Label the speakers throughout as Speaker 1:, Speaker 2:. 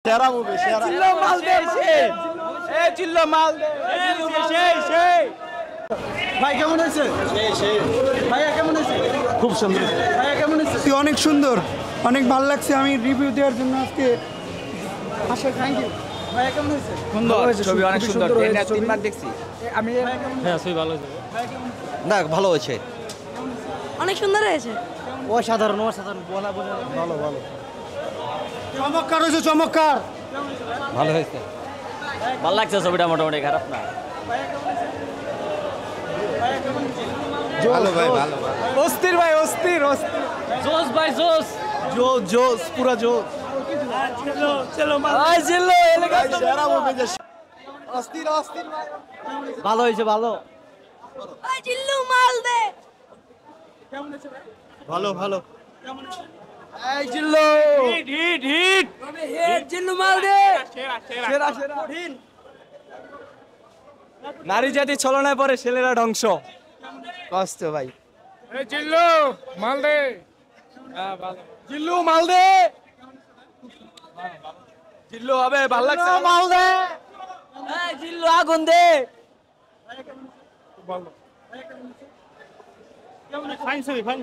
Speaker 1: সেরা মুভি সেরা
Speaker 2: চিল্লো মাল দে এ চিল্লো মাল দে সেই
Speaker 1: ভাই কেমন হয়েছে ভাইয়া কেমন হয়েছে
Speaker 3: খুব সুন্দর
Speaker 1: ভাইয়া কেমন হয়েছে
Speaker 3: অনেক সুন্দর অনেক ভালো লাগছে আমি রিভিউ দেওয়ার জন্য আজকে
Speaker 1: আচ্ছা থ্যাংক ইউ ভাইয়া কেমন হয়েছে
Speaker 2: সুন্দর ছবি অনেক সুন্দর এটা তিনবার দেখছি
Speaker 1: আমি
Speaker 3: হ্যাঁ ছবি ভালো হয়েছে
Speaker 4: না ভালো হয়েছে
Speaker 5: অনেক সুন্দর হয়েছে
Speaker 4: অসাধারণ বলা ভালো ভালো
Speaker 3: চমৎকার হয়েছে চমৎকার
Speaker 4: ভালো হয়েছে ভালো লাগছে ছবিটা মোটামুটি খারাপ না ভালো ভাই ভালো
Speaker 2: অস্থির ভাই অস্থির অস্থির
Speaker 4: জোস ভাই জোস
Speaker 1: জোস পুরা জোস
Speaker 2: চলো ভাই চিল্লো এলাকা
Speaker 1: সেরা মুভি অস্থির অস্থির
Speaker 4: ভালো হয়েছে ভালো
Speaker 5: ওই জিল্লু মাল দে
Speaker 1: ভালো ভালো
Speaker 2: এই চিল্লো হিট হিট হিট জিল্লু মাল দে সেরা সেরা নারী জাতি ছলনায় পরে ছেলেরা ধ্বংস কষ্ট ভাই
Speaker 6: এই জিল্লু মাল দে ভালো
Speaker 2: জিল্লু মাল দে জিল্লু হবে ভালো লাগছে মাল দে এই জিল্লু আগুন দে
Speaker 6: ভালো ফাইন ছবি ফাইন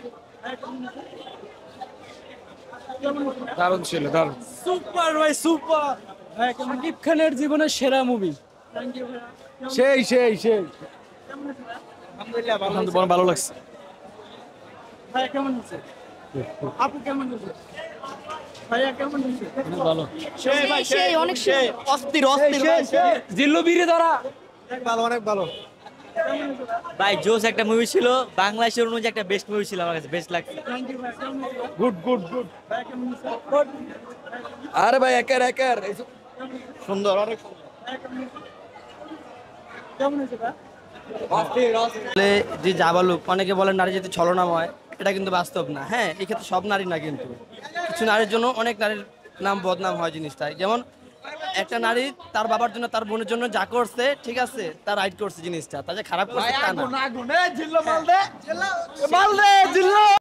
Speaker 6: দারুণ ছিল দারুণ
Speaker 2: সুপার ভাই সুপার শাকিব খানের জীবনের সেরা মুভি সেই সেই সেই আলহামদুলিল্লাহ ভালো লাগছে
Speaker 1: ভাইয়া কেমন হয়েছে আপু কেমন হয়েছে ভাইয়া কেমন হয়েছে
Speaker 2: ভালো
Speaker 5: সেই অনেক
Speaker 1: অস্থির অস্থির
Speaker 2: জিল্লু বিড়ি ধরা
Speaker 1: ভালো অনেক ভালো
Speaker 4: ভাই জোস একটা মুভি ছিল বাংলাদেশের অনুযায়ী একটা বেস্ট মুভি ছিল আমার কাছে বেস্ট লাগছে
Speaker 6: গুড গুড গুড
Speaker 2: আরে ভাই একের একের
Speaker 1: সুন্দর অনেক কেমন হয়েছে ভাই
Speaker 4: যে যা বলুক অনেকে বলেন নারী যদি ছলনাময় এটা কিন্তু বাস্তব না হ্যাঁ এই ক্ষেত্রে সব নারী না কিন্তু কিছু নারীর জন্য অনেক নারীর নাম বদনাম হয় জিনিসটাই যেমন একটা নারী তার বাবার জন্য তার বোনের জন্য যা করছে ঠিক আছে তার রাইট করছে জিনিসটা তাদের খারাপ করছে তা না
Speaker 2: আগুন জিল্লু মাল দে মাল দে জিল্লু